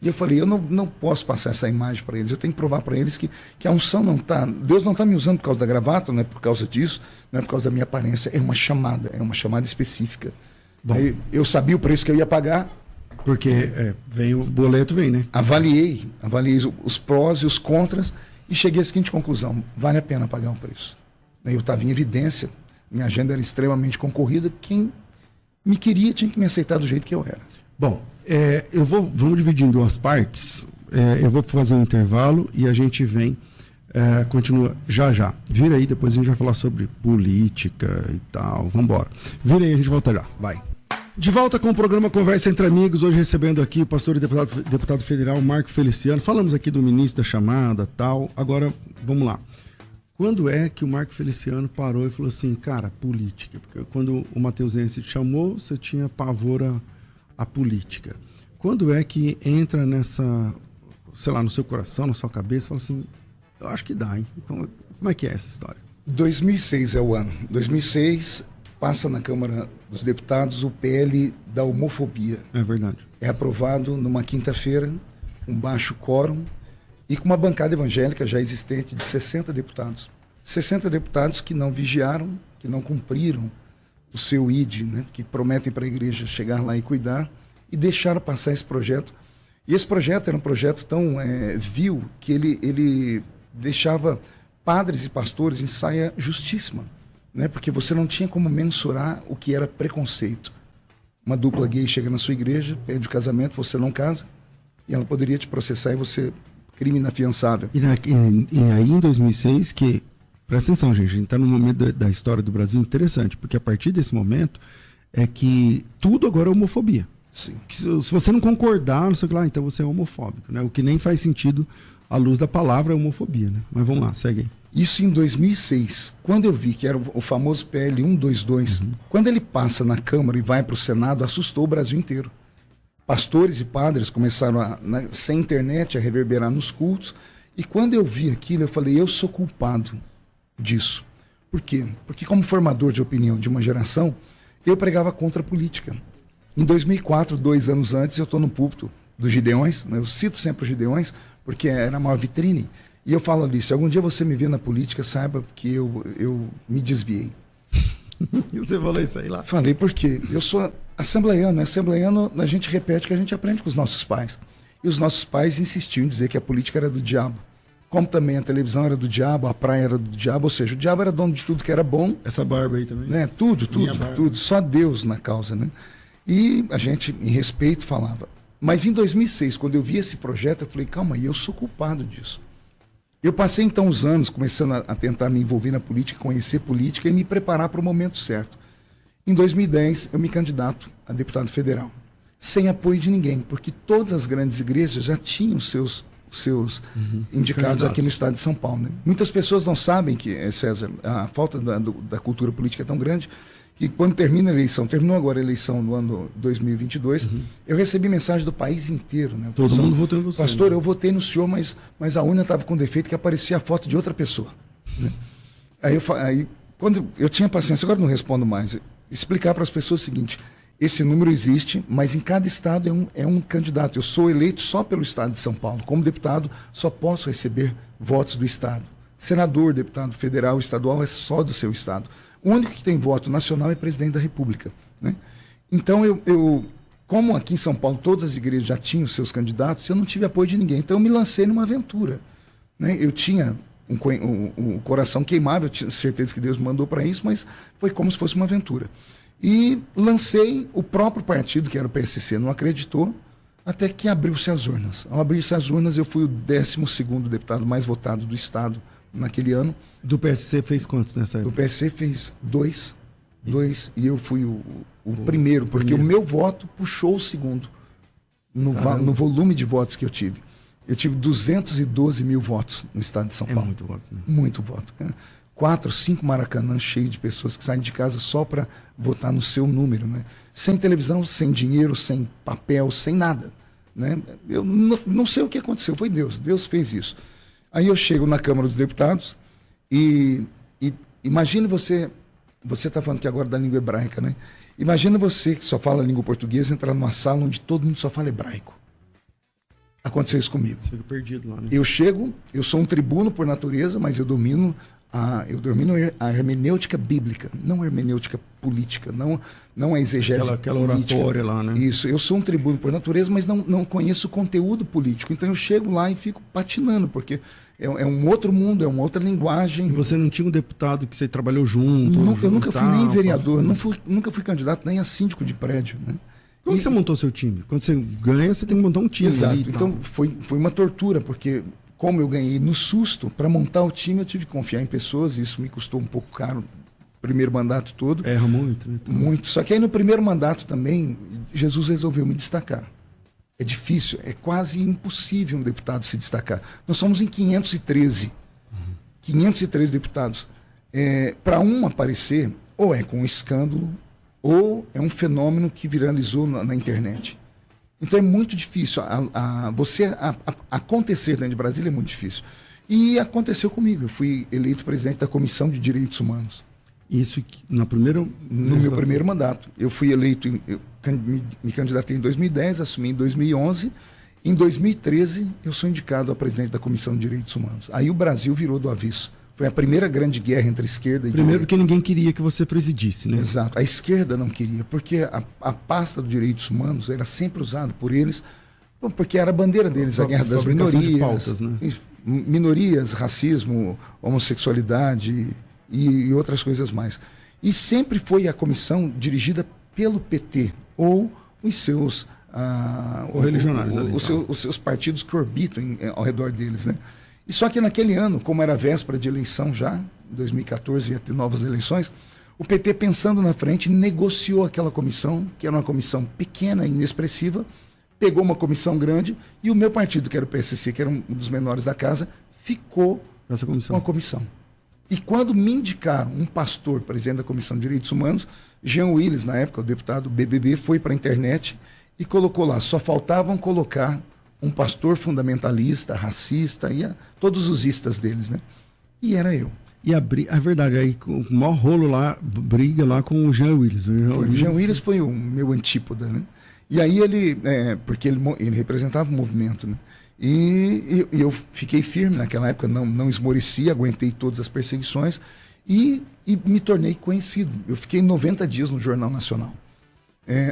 E eu falei, eu não posso passar essa imagem para eles. Eu tenho que provar para eles que a unção não está... Deus não está me usando por causa da gravata, não é por causa disso, não é por causa da minha aparência. É uma chamada específica. Aí, eu sabia o preço que eu ia pagar. Porque vem o boleto, né? Avaliei os prós e os contras e cheguei à seguinte conclusão: vale a pena pagar o preço. Eu estava em evidência, minha agenda era extremamente concorrida, quem me queria tinha que me aceitar do jeito que eu era. Bom, vamos dividir em duas partes. Eu vou fazer um intervalo e a gente vem, continua já. Vira aí, depois a gente vai falar sobre política e tal. Vamos embora. Vira aí, a gente volta já. Vai. De volta com o programa Conversa Entre Amigos, hoje recebendo aqui o pastor e deputado federal Marco Feliciano. Falamos aqui do ministro da chamada, tal. Agora, vamos lá. Quando é que o Marco Feliciano parou e falou assim, cara, política? Porque quando o Mateusense te chamou, você tinha pavor à política. Quando é que entra nessa, sei lá, no seu coração, na sua cabeça, fala assim, eu acho que dá, hein? Como é que é essa história? 2006 é o ano. 2006... passa na Câmara dos Deputados o PL da homofobia. É verdade. É aprovado numa quinta-feira, com baixo quórum, e com uma bancada evangélica já existente de 60 deputados. 60 deputados que não vigiaram, que não cumpriram o seu ID, né, que prometem para a igreja chegar lá e cuidar, e deixaram passar esse projeto. E esse projeto era um projeto tão vil que ele deixava padres e pastores em saia justíssima. Né? Porque você não tinha como mensurar o que era preconceito. Uma dupla gay chega na sua igreja, pede o casamento, você não casa, e ela poderia te processar e você, crime inafiançável. E aí em 2006, que, presta atenção gente, a gente está num momento da história do Brasil interessante, porque a partir desse momento é que tudo agora é homofobia. Sim. Se você não concordar, não sei o que lá, então você é homofóbico, né? O que nem faz sentido à luz da palavra é homofobia, né? Mas vamos lá, segue aí. Isso em 2006, quando eu vi que era o famoso PL 122, quando ele passa na Câmara e vai para o Senado, assustou o Brasil inteiro. Pastores e padres começaram, sem internet, a reverberar nos cultos. E quando eu vi aquilo, eu falei, eu sou culpado disso. Por quê? Porque como formador de opinião de uma geração, eu pregava contra a política. Em 2004, 2 anos antes, eu estou no púlpito dos Gideões, né? Eu cito sempre os Gideões, porque era a maior vitrine. E eu falo ali, se algum dia você me ver na política, saiba que eu me desviei. Você falou isso aí lá? Falei porque eu sou assembleiano. Assembleiano, a gente repete o que a gente aprende com os nossos pais. E os nossos pais insistiam em dizer que a política era do diabo. Como também a televisão era do diabo, a praia era do diabo, ou seja, o diabo era dono de tudo que era bom. Essa barba aí também? Né? Tudo. Só Deus na causa, né? E a gente, em respeito, falava. Mas em 2006, quando eu vi esse projeto, eu falei, calma aí, eu sou culpado disso. Eu passei então os anos começando a tentar me envolver na política, conhecer política e me preparar para o momento certo. Em 2010, eu me candidato a deputado federal, sem apoio de ninguém, porque todas as grandes igrejas já tinham seus indicados aqui no estado de São Paulo. Né? Muitas pessoas não sabem que, César, a falta da cultura política é tão grande que quando termina a eleição, terminou agora a eleição no ano 2022, eu recebi mensagem do país inteiro. Né? Todo mundo votou em você. Pastor, eu votei no senhor, mas a urna estava com defeito que aparecia a foto de outra pessoa. Né? Aí, quando eu tinha paciência, agora não respondo mais, explicar para as pessoas o seguinte, esse número existe, mas em cada estado é um candidato. Eu sou eleito só pelo estado de São Paulo. Como deputado, só posso receber votos do estado. Senador, deputado federal, estadual, é só do seu estado. O único que tem voto nacional é presidente da República. Né? Então, como aqui em São Paulo todas as igrejas já tinham seus candidatos, eu não tive apoio de ninguém. Então eu me lancei numa aventura, né? Eu tinha um coração queimável, eu tinha certeza que Deus me mandou para isso, mas foi como se fosse uma aventura. E lancei, o próprio partido, que era o PSC, não acreditou, até que abriu-se as urnas. Ao abrir-se as urnas, eu fui o 12º deputado mais votado do Estado naquele ano. Do PSC fez quantos nessa época? Do PSC fez dois, e eu fui o primeiro, porque o meu voto puxou o segundo no volume de votos que eu tive. Eu tive 212 mil votos no estado de São Paulo. Muito voto. Né? Muito voto. 4, 5 Maracanã cheios de pessoas que saem de casa só para votar no seu número, né? Sem televisão, sem dinheiro, sem papel, sem nada, né? Eu não sei o que aconteceu, foi Deus. Deus fez isso. Aí eu chego na Câmara dos Deputados e imagine você está falando aqui agora da língua hebraica, né? Imagina você que só fala a língua portuguesa entrar numa sala onde todo mundo só fala hebraico. Aconteceu isso comigo. Você fica perdido lá, né? Eu chego, eu sou um tribuno por natureza, mas eu domino a hermenêutica bíblica, não a hermenêutica política, não a exegese aquela política. oratória lá, né? Isso, eu sou um tribuno por natureza, mas não conheço o conteúdo político. Então eu chego lá e fico patinando, porque é um outro mundo, é uma outra linguagem. E você não tinha um deputado que você trabalhou junto? Eu nunca fui nem vereador, nunca fui candidato nem a síndico de prédio, né? Como que você montou seu time? Quando você ganha, você tem que montar um time. Exato. Ali, então foi uma tortura, porque como eu ganhei no susto, para montar o time eu tive que confiar em pessoas, e isso me custou um pouco caro, primeiro mandato todo. Erra muito, né? Muito. Só que aí no primeiro mandato também, Jesus resolveu me destacar. É difícil, é quase impossível um deputado se destacar. Nós somos em 513. 513 deputados. Para um aparecer, ou é com um escândalo, ou é um fenômeno que viralizou na internet. Então é muito difícil. Acontecer dentro de Brasília é muito difícil. E aconteceu comigo. Eu fui eleito presidente da Comissão de Direitos Humanos. Isso no meu primeiro mandato. Eu fui eleito, me candidatei em 2010, assumi em 2011. Em 2013, eu sou indicado a presidente da Comissão de Direitos Humanos. Aí o Brasil virou do avesso. Foi a primeira grande guerra entre a esquerda e Primeiro direita. porque ninguém queria que você presidisse, né? Exato. A esquerda não queria, porque a pasta dos direitos humanos era sempre usada por eles, porque era a bandeira deles, a guerra das minorias. De pautas, né? Minorias, racismo, homossexualidade e outras coisas mais. E sempre foi a comissão dirigida pelo PT, ou os seus... correligionários ali. Os seus partidos que orbitam ao redor deles, né? E só que naquele ano, como era véspera de eleição já, em 2014 ia ter novas eleições, o PT, pensando na frente, negociou aquela comissão, que era uma comissão pequena e inexpressiva, pegou uma comissão grande e o meu partido, que era o PSC, que era um dos menores da casa, ficou com a comissão. E quando me indicaram um pastor, presidente da Comissão de Direitos Humanos, Jean Willis, na época, o deputado BBB, foi para a internet e colocou lá, só faltavam colocar um pastor fundamentalista, racista, e todos os istas deles, né? E era eu. E a verdade, aí o maior rolo lá, briga lá com o Jean Willis. O Jean Willis foi o meu antípoda, né? E aí ele, porque ele representava o movimento, né? E eu fiquei firme naquela época, não esmoreci, aguentei todas as perseguições e me tornei conhecido. Eu fiquei 90 dias no Jornal Nacional.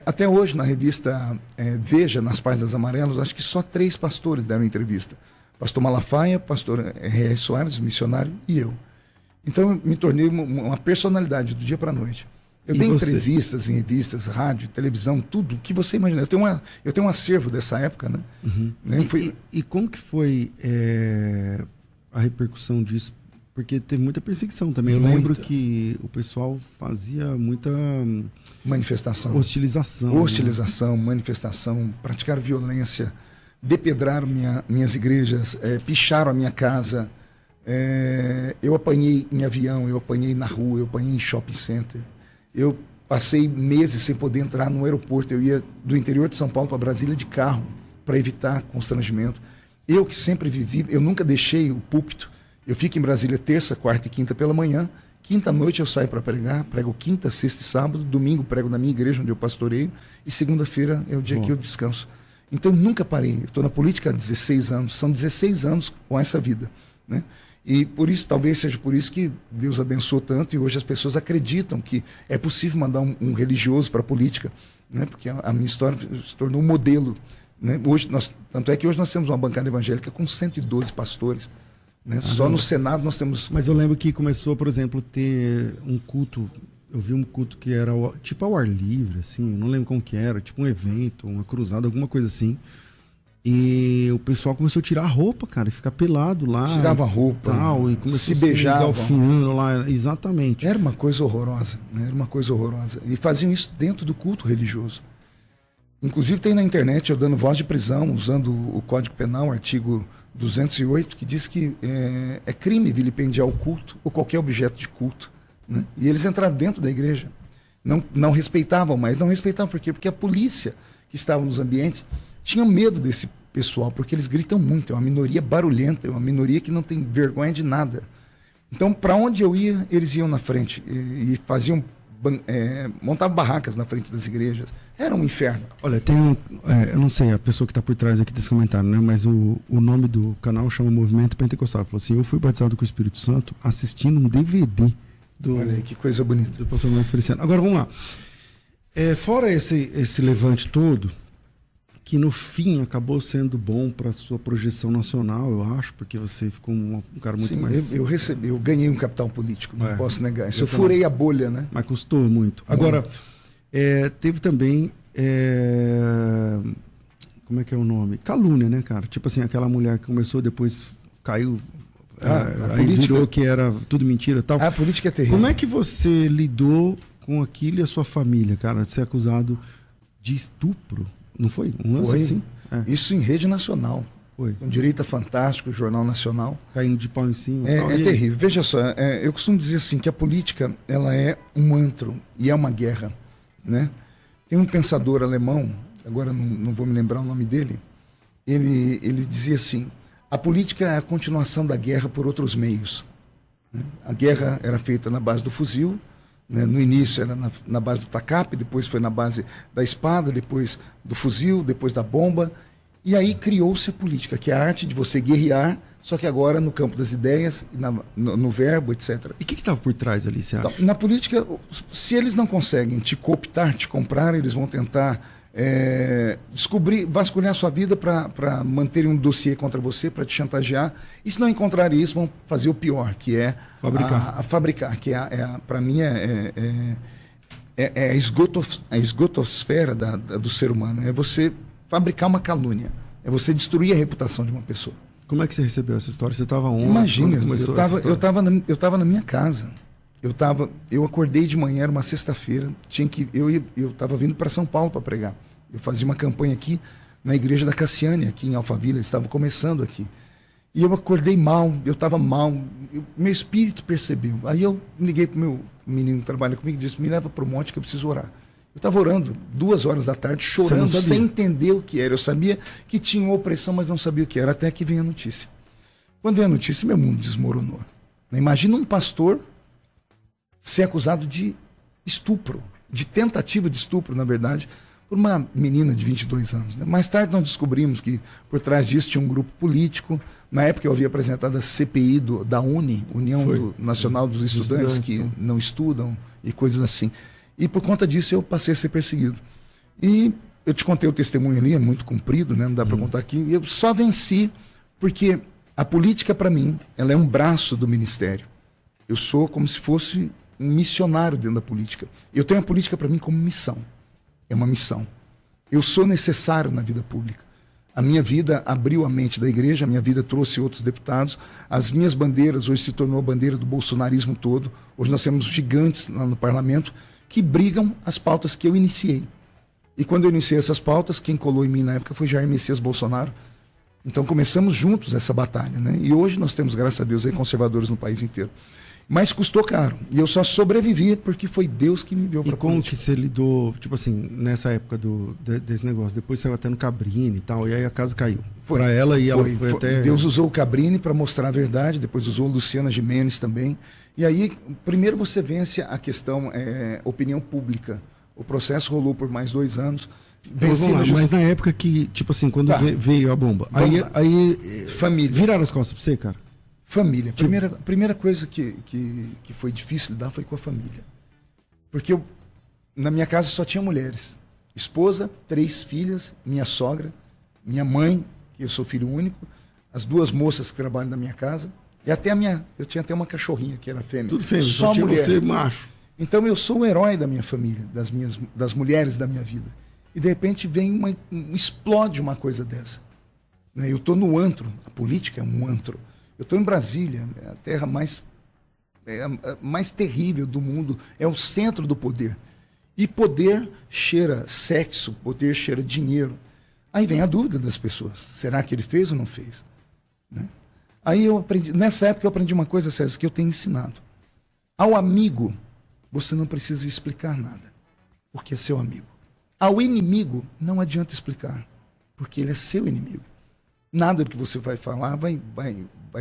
Até hoje, na revista Veja, nas páginas amarelas, acho que só 3 pastores deram entrevista. Pastor Malafaia, pastor R.R. Soares, missionário, e eu. Então, eu me tornei uma personalidade do dia para a noite. Eu dei entrevistas em revistas, rádio, televisão, tudo que você imagina. Eu tenho um acervo dessa época, né? Uhum. E como que foi a repercussão disso? Porque teve muita perseguição também. Eu lembro que o pessoal fazia muita... manifestação. Hostilização, manifestação, praticaram violência, depedraram minhas igrejas, picharam a minha casa. Eu apanhei em avião, eu apanhei na rua, eu apanhei em shopping center. Eu passei meses sem poder entrar no aeroporto. Eu ia do interior de São Paulo para Brasília de carro, para evitar constrangimento. Eu que sempre vivi, eu nunca deixei o púlpito. Eu fico em Brasília terça, quarta e quinta pela manhã. Quinta-noite eu saio para pregar, prego quinta, sexta e sábado. Domingo prego na minha igreja, onde eu pastoreio. E segunda-feira é o dia que eu descanso. Então eu nunca parei. Eu estou na política há 16 anos. São 16 anos com essa vida, né? E por isso, talvez seja por isso que Deus abençoou tanto e hoje as pessoas acreditam que é possível mandar um religioso para a política. né? Porque a minha história se tornou um modelo, né? Tanto é que hoje nós temos uma bancada evangélica com 112 pastores. Né? Só no Senado nós temos... Mas eu lembro que começou, por exemplo, ter um culto. Eu vi um culto que era tipo ao ar livre, assim, eu não lembro como que era, tipo um evento, uma cruzada, alguma coisa assim. E o pessoal começou a tirar a roupa, cara, e ficar pelado lá. Tirava a roupa, tal, e começou se beijava. galfinhando lá, exatamente. Era uma coisa horrorosa, né? Era uma coisa horrorosa. E faziam isso dentro do culto religioso. Inclusive tem na internet eu dando voz de prisão, usando o Código Penal, artigo 208, que diz que é crime vilipendiar o culto ou qualquer objeto de culto. Né? E eles entraram dentro da igreja. Não respeitavam mais. Não respeitavam por quê? Porque a polícia que estava nos ambientes tinha medo desse pessoal, porque eles gritam muito. É uma minoria barulhenta, é uma minoria que não tem vergonha de nada. Então, para onde eu ia, eles iam na frente e faziam... montavam barracas na frente das igrejas. Era um inferno. Olha, tem eu não sei a pessoa que está por trás aqui desse comentário, né? Mas o nome do canal chama Movimento Pentecostal. Ele falou assim: eu fui batizado com o Espírito Santo assistindo um DVD do... Olha aí, que coisa bonita. Do pastor Marco Feliciano. Agora, vamos lá. Fora esse levante todo, que no fim acabou sendo bom para sua projeção nacional, eu acho, porque você ficou um cara muito mais... Eu ganhei um capital político, não posso negar isso. Eu também. furei a bolha, né? Mas custou muito. Agora, teve também... como é que é o nome? Calúnia, né, cara? Tipo assim, aquela mulher que começou, depois caiu... aí política... virou que era tudo mentira e tal. A política é terrível. Como é que você lidou com aquilo e a sua família, cara, de ser acusado de estupro? Não foi? Um lance assim? Isso em rede nacional. Foi. Com Direita Fantástico, Jornal Nacional. Caindo de pau em cima. É terrível. Veja só, eu costumo dizer assim, que a política ela é um antro e é uma guerra. Né? Tem um pensador alemão, agora não vou me lembrar o nome dele, ele dizia assim: a política é a continuação da guerra por outros meios. Né? A guerra era feita na base do fuzil, né? No início era na base do tacape, depois foi na base da espada, depois do fuzil, depois da bomba. E aí criou-se a política, que é a arte de você guerrear, só que agora no campo das ideias, no verbo, etc. E o que estava por trás ali, você acha? Na política, se eles não conseguem te cooptar, te comprar, eles vão tentar vasculhar a sua vida para manterem um dossiê contra você, para te chantagear. E se não encontrarem isso, vão fazer o pior, que é fabricar, que para mim a esgotosfera do ser humano. É você fabricar uma calúnia, é você destruir a reputação de uma pessoa. Como é que você recebeu essa história? Você estava onde? Imagina, eu estava na minha casa. Eu acordei de manhã, era uma sexta-feira, eu estava vindo para São Paulo para pregar. Eu fazia uma campanha aqui na igreja da Cassiane, aqui em Alphaville, eles estavam começando aqui. E eu acordei mal, eu estava mal, meu espírito percebeu. Aí eu liguei para o meu menino que trabalha comigo e disse: me leva para o monte que eu preciso orar. Eu estava orando 2h da tarde, chorando, sem entender o que era. Eu sabia que tinha opressão, mas não sabia o que era, até que veio a notícia. Quando veio a notícia, meu mundo desmoronou. Imagina um pastor ser acusado de estupro, de tentativa de estupro, na verdade, por uma menina de 22 anos. Né? Mais tarde nós descobrimos que por trás disso tinha um grupo político. Na época eu havia apresentado a CPI da UNE, União Nacional dos Estudantes que não estudam e coisas assim. E por conta disso eu passei a ser perseguido. E eu te contei o testemunho ali, é muito comprido, né? Não dá para contar aqui. E eu só venci porque a política, para mim, ela é um braço do ministério. Eu sou como se fosse um missionário dentro da política. Eu tenho a política para mim como missão. É uma missão. Eu sou necessário na vida pública. A minha vida abriu a mente da igreja, a minha vida trouxe outros deputados. As minhas bandeiras hoje se tornou a bandeira do bolsonarismo todo. Hoje nós temos gigantes lá no parlamento que brigam as pautas que eu iniciei. E quando eu iniciei essas pautas, quem colou em mim na época foi Jair Messias Bolsonaro. Então começamos juntos essa batalha, né? E hoje nós temos, graças a Deus, aí, conservadores no país inteiro. Mas custou caro. E eu só sobrevivi porque foi Deus que me enviou para a política. E como que você lidou, tipo assim, nessa época desse negócio? Depois saiu até no Cabrini e tal, e aí a casa caiu. Para ela e ela foi até... Deus usou o Cabrini para mostrar a verdade, depois usou Luciana Gimenez também. E aí, primeiro você vence a questão opinião pública. O processo rolou por mais 2 anos. Mas na época que, tipo assim, quando veio a bomba, aí família. Viraram as costas para você, cara? Família. A primeira coisa que foi difícil lidar foi com a família. Porque na minha casa só tinha mulheres. esposa, 3 filhas, minha sogra, minha mãe, que eu sou filho único, as 2 moças que trabalham na minha casa, e até eu tinha até uma cachorrinha que era fêmea. Tudo fêmea, só tinha mulher. você macho. Então eu sou o herói da minha família, das mulheres da minha vida. E de repente explode uma coisa dessa. Né? Eu estou no antro, a política é um antro. Eu estou em Brasília, é a terra mais terrível do mundo, é o centro do poder. E poder cheira sexo, poder cheira dinheiro. Aí vem a dúvida das pessoas. Será que ele fez ou não fez? Né? Aí eu aprendi, nessa época eu aprendi uma coisa, César, que eu tenho ensinado. Ao amigo, você não precisa explicar nada, porque é seu amigo. Ao inimigo, não adianta explicar, porque ele é seu inimigo. Nada do que você vai falar vai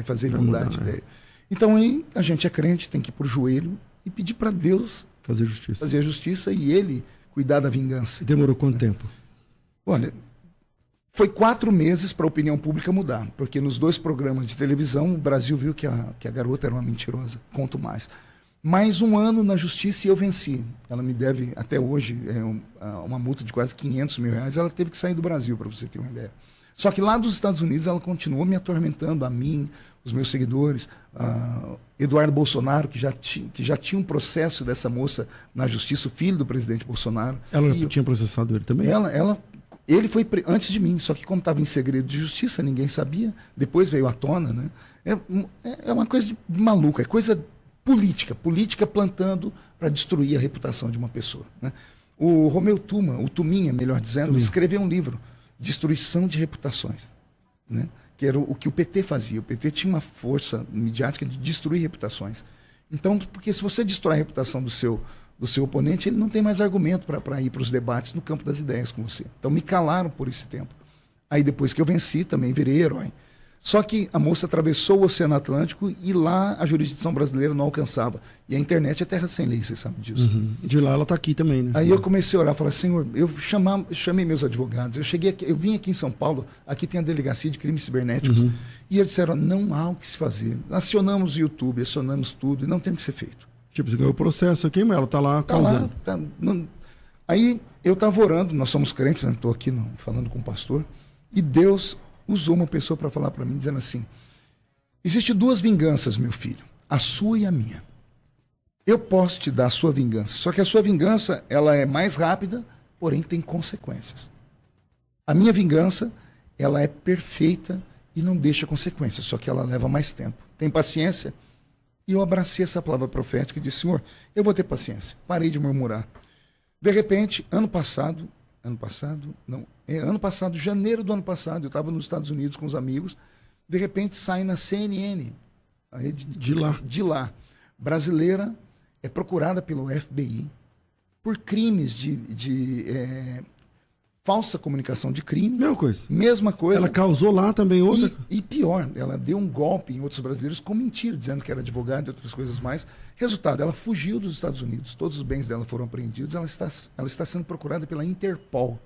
fazer ele mudar de ideia. Então aí a gente é crente, tem que ir pro joelho e pedir para Deus fazer a justiça e ele cuidar da vingança. Demorou quanto tempo? Olha, foi 4 meses para a opinião pública mudar, porque nos 2 programas de televisão o Brasil viu que a garota era uma mentirosa. Conto mais. Mais 1 ano na justiça e eu venci. Ela me deve até hoje uma multa de quase R$500 mil. Ela teve que sair do Brasil, para você ter uma ideia. Só que lá dos Estados Unidos ela continuou me atormentando, a mim, os meus seguidores, Eduardo Bolsonaro, que já tinha um processo dessa moça na justiça, o filho do presidente Bolsonaro. Ela tinha processado ele também? Ele foi antes de mim, só que como estava em segredo de justiça, ninguém sabia. Depois veio à tona, né? É uma coisa de maluca, é coisa política plantando para destruir a reputação de uma pessoa. Né? O Romeu Tuma, o Tuminha, melhor dizendo, escreveu um livro, Destruição de Reputações, né? Que era o que o PT fazia. O PT tinha uma força midiática de destruir reputações. Então, porque se você destrói a reputação do seu oponente, ele não tem mais argumento para ir para os debates no campo das ideias com você. Então me calaram por esse tempo. Aí depois que eu venci, também virei herói. Só que a moça atravessou o Oceano Atlântico e lá a jurisdição brasileira não alcançava. E a internet é terra sem lei, você sabe disso. Uhum. De lá ela está aqui também, né? Aí eu comecei a orar, falei, Senhor, eu chamei meus advogados, eu vim aqui em São Paulo, aqui tem a Delegacia de Crimes Cibernéticos, e eles disseram, não há o que se fazer. Acionamos o YouTube, acionamos tudo, e não tem o que ser feito. Tipo, você ganhou o processo aqui, mas ela está lá causando. Aí eu estava orando, nós somos crentes, né? Estou aqui falando com o pastor, e Deus usou uma pessoa para falar para mim, dizendo assim, existem 2 vinganças, meu filho, a sua e a minha. Eu posso te dar a sua vingança, só que a sua vingança ela é mais rápida, porém tem consequências. A minha vingança, ela é perfeita e não deixa consequências, só que ela leva mais tempo. Tem paciência? E eu abracei essa palavra profética e disse, Senhor, eu vou ter paciência. Parei de murmurar. De repente, ano passado, janeiro do ano passado, eu estava nos Estados Unidos com os amigos, de repente sai na CNN, a rede de lá, brasileira, é procurada pelo FBI por crimes de falsa comunicação de crime. Mesma coisa. Ela causou lá também outra. E pior, ela deu um golpe em outros brasileiros com mentira, dizendo que era advogada e outras coisas mais. Resultado, ela fugiu dos Estados Unidos, todos os bens dela foram apreendidos, ela está sendo procurada pela Interpol.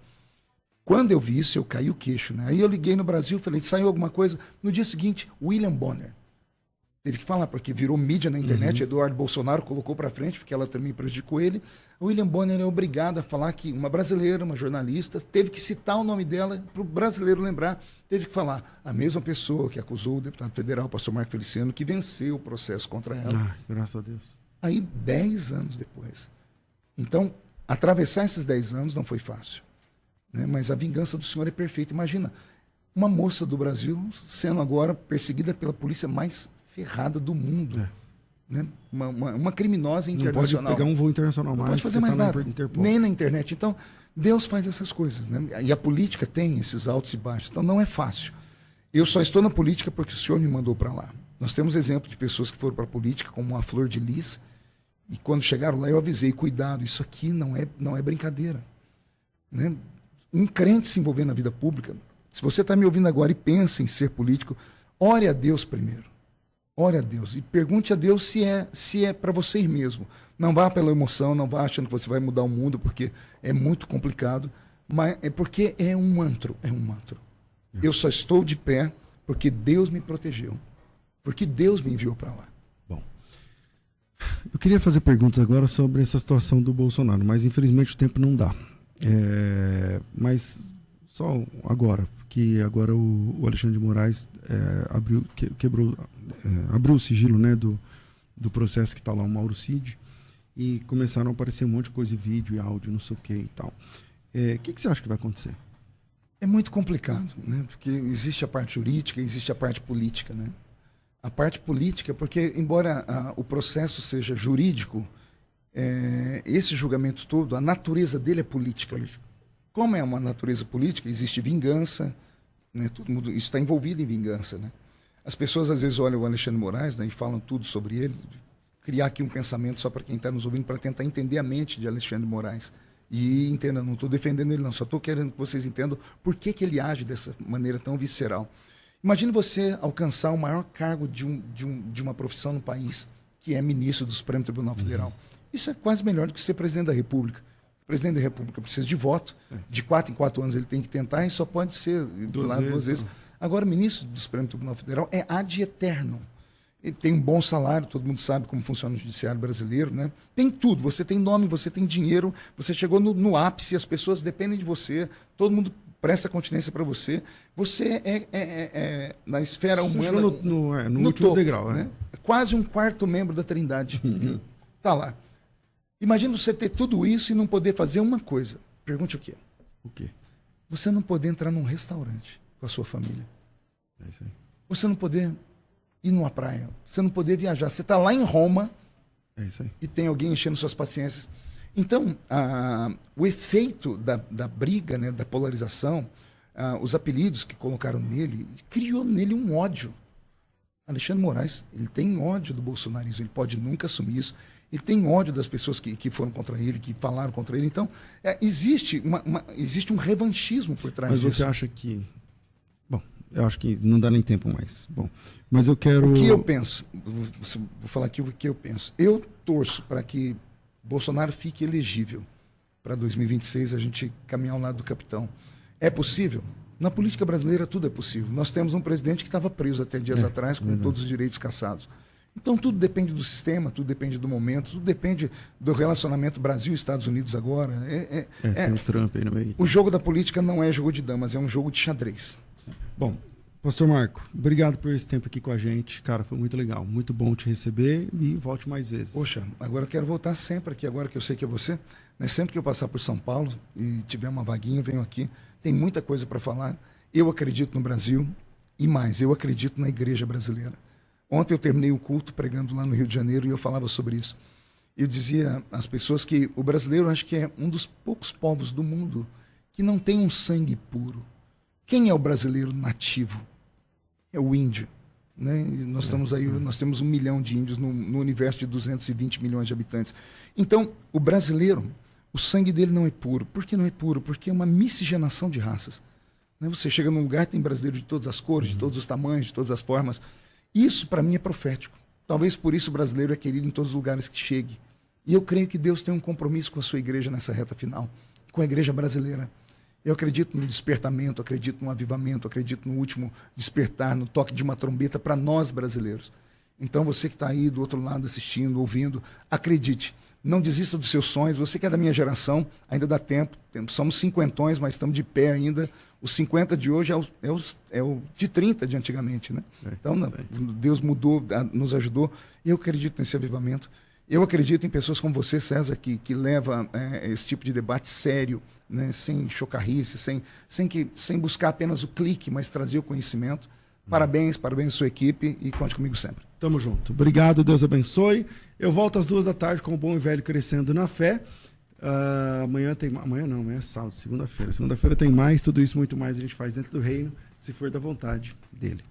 Quando eu vi isso, eu caí o queixo, né? Aí eu liguei no Brasil, falei, saiu alguma coisa? No dia seguinte, William Bonner teve que falar, porque virou mídia na internet, Eduardo Bolsonaro colocou para frente, porque ela também prejudicou ele. O William Bonner é obrigado a falar que uma brasileira, uma jornalista, teve que citar o nome dela para o brasileiro lembrar, teve que falar a mesma pessoa que acusou o deputado federal, o pastor Marco Feliciano, que venceu o processo contra ela. Graças a Deus. Aí, 10 anos depois. Então, atravessar esses 10 anos não foi fácil. Né? Mas a vingança do Senhor é perfeita. Imagina, uma moça do Brasil sendo agora perseguida pela polícia mais ferrada do mundo. Né? Uma criminosa internacional. Não pode pegar um voo internacional mais. Não pode fazer mais nada, nem na internet. Então, Deus faz essas coisas. Né? E a política tem esses altos e baixos. Então, não é fácil. Eu só estou na política porque o Senhor me mandou para lá. Nós temos exemplo de pessoas que foram para a política, como a Flor de Lis, e quando chegaram lá eu avisei, cuidado, isso aqui não é brincadeira. Né? Um crente se envolver na vida pública, se você está me ouvindo agora e pensa em ser político, ore a Deus primeiro. Ore a Deus e pergunte a Deus se é para você ir mesmo. Não vá pela emoção, não vá achando que você vai mudar o mundo, porque é muito complicado, mas é porque é um antro. Eu só estou de pé porque Deus me protegeu, porque Deus me enviou para lá. Bom, eu queria fazer perguntas agora sobre essa situação do Bolsonaro, mas infelizmente o tempo não dá. Mas só agora, porque agora o Alexandre de Moraes abriu o sigilo, né, do processo que está lá, o Mauro Cid, e começaram a aparecer um monte de coisa, vídeo e áudio, não sei o que e tal. O que você acha que vai acontecer? É muito complicado, né? Porque existe a parte jurídica e existe a parte política, né? A parte política, porque embora o processo seja jurídico, esse julgamento todo, a natureza dele é política. Como é uma natureza política, existe vingança, né? Todo mundo, isso está envolvido em vingança, né? As pessoas às vezes olham o Alexandre de Moraes, né, e falam tudo sobre ele, criar aqui um pensamento só para quem está nos ouvindo, para tentar entender a mente de Alexandre de Moraes. E entenda, não estou defendendo ele não, só estou querendo que vocês entendam por que ele age dessa maneira tão visceral. Imagine você alcançar o maior cargo de uma profissão no país, que é ministro do Supremo Tribunal Federal. Isso é quase melhor do que ser presidente da República. O presidente da República precisa de voto, de 4 em 4 anos ele tem que tentar e só pode ser duas vezes. Agora, ministro do Supremo Tribunal Federal é ad eterno. Ele tem um bom salário, todo mundo sabe como funciona o judiciário brasileiro, né? Tem tudo, você tem nome, você tem dinheiro, você chegou no ápice, as pessoas dependem de você, todo mundo presta continência para você. Você na esfera humana, no último topo, degrau. Né? É quase um quarto membro da Trindade. Tá lá. Imagina você ter tudo isso e não poder fazer uma coisa. Pergunte o quê? O quê? Você não poder entrar num restaurante com a sua família. É isso aí. Você não poder ir numa praia. Você não poder viajar. Você está lá em Roma. É isso aí. E tem alguém enchendo suas paciências. Então, o efeito da briga, né, da polarização, os apelidos que colocaram nele, criou nele um ódio. Alexandre de Moraes, ele tem ódio do bolsonarismo, ele pode nunca assumir isso. Ele tem ódio das pessoas que foram contra ele, que falaram contra ele. Então, existe um revanchismo por trás disso. Mas você acha que... Bom, eu acho que não dá nem tempo mais. Bom, mas eu quero... O que eu penso? Vou falar aqui o que eu penso. Eu torço para que Bolsonaro fique elegível para 2026, a gente caminhar ao lado do capitão. É possível? Na política brasileira tudo é possível. Nós temos um presidente que estava preso até dias atrás com todos os direitos cassados. Então tudo depende do sistema, tudo depende do momento, tudo depende do relacionamento Brasil e Estados Unidos agora. Tem o Trump aí no meio. O jogo da política não é jogo de damas, é um jogo de xadrez. Bom, Pastor Marco, obrigado por esse tempo aqui com a gente. Cara, foi muito legal, muito bom te receber e volte mais vezes. Poxa, agora eu quero voltar sempre aqui, agora que eu sei que é você. Né? Sempre que eu passar por São Paulo e tiver uma vaguinha, eu venho aqui. Tem muita coisa para falar. Eu acredito no Brasil e mais, eu acredito na igreja brasileira. Ontem eu terminei o culto pregando lá no Rio de Janeiro e eu falava sobre isso. Eu dizia às pessoas que o brasileiro acho que é um dos poucos povos do mundo que não tem um sangue puro. Quem é o brasileiro nativo? É o índio. Né? Nós estamos aí, nós temos 1 milhão de índios no universo de 220 milhões de habitantes. Então, o brasileiro, o sangue dele não é puro. Por que não é puro? Porque é uma miscigenação de raças. Né? Você chega num lugar, tem brasileiro de todas as cores, de todos os tamanhos, de todas as formas. Isso, para mim, é profético. Talvez por isso o brasileiro é querido em todos os lugares que chegue. E eu creio que Deus tem um compromisso com a sua igreja nessa reta final, com a igreja brasileira. Eu acredito no despertamento, acredito no avivamento, acredito no último despertar, no toque de uma trombeta para nós brasileiros. Então, você que está aí do outro lado assistindo, ouvindo, acredite. Não desista dos seus sonhos. Você que é da minha geração, ainda dá tempo. Somos cinquentões, mas estamos de pé ainda. Os 50 de hoje é o de 30 de antigamente, né? Então, Deus mudou, nos ajudou. E eu acredito nesse avivamento. Eu acredito em pessoas como você, César, que leva esse tipo de debate sério, né? Sem chocarrice, sem buscar apenas o clique, mas trazer o conhecimento. Parabéns à sua equipe e conte comigo sempre. Tamo junto. Obrigado, Deus abençoe. Eu volto às 14h com o Bom e Velho Crescendo na Fé. Amanhã é sábado, segunda-feira. Segunda-feira tem mais, tudo isso muito mais a gente faz dentro do reino, se for da vontade dele.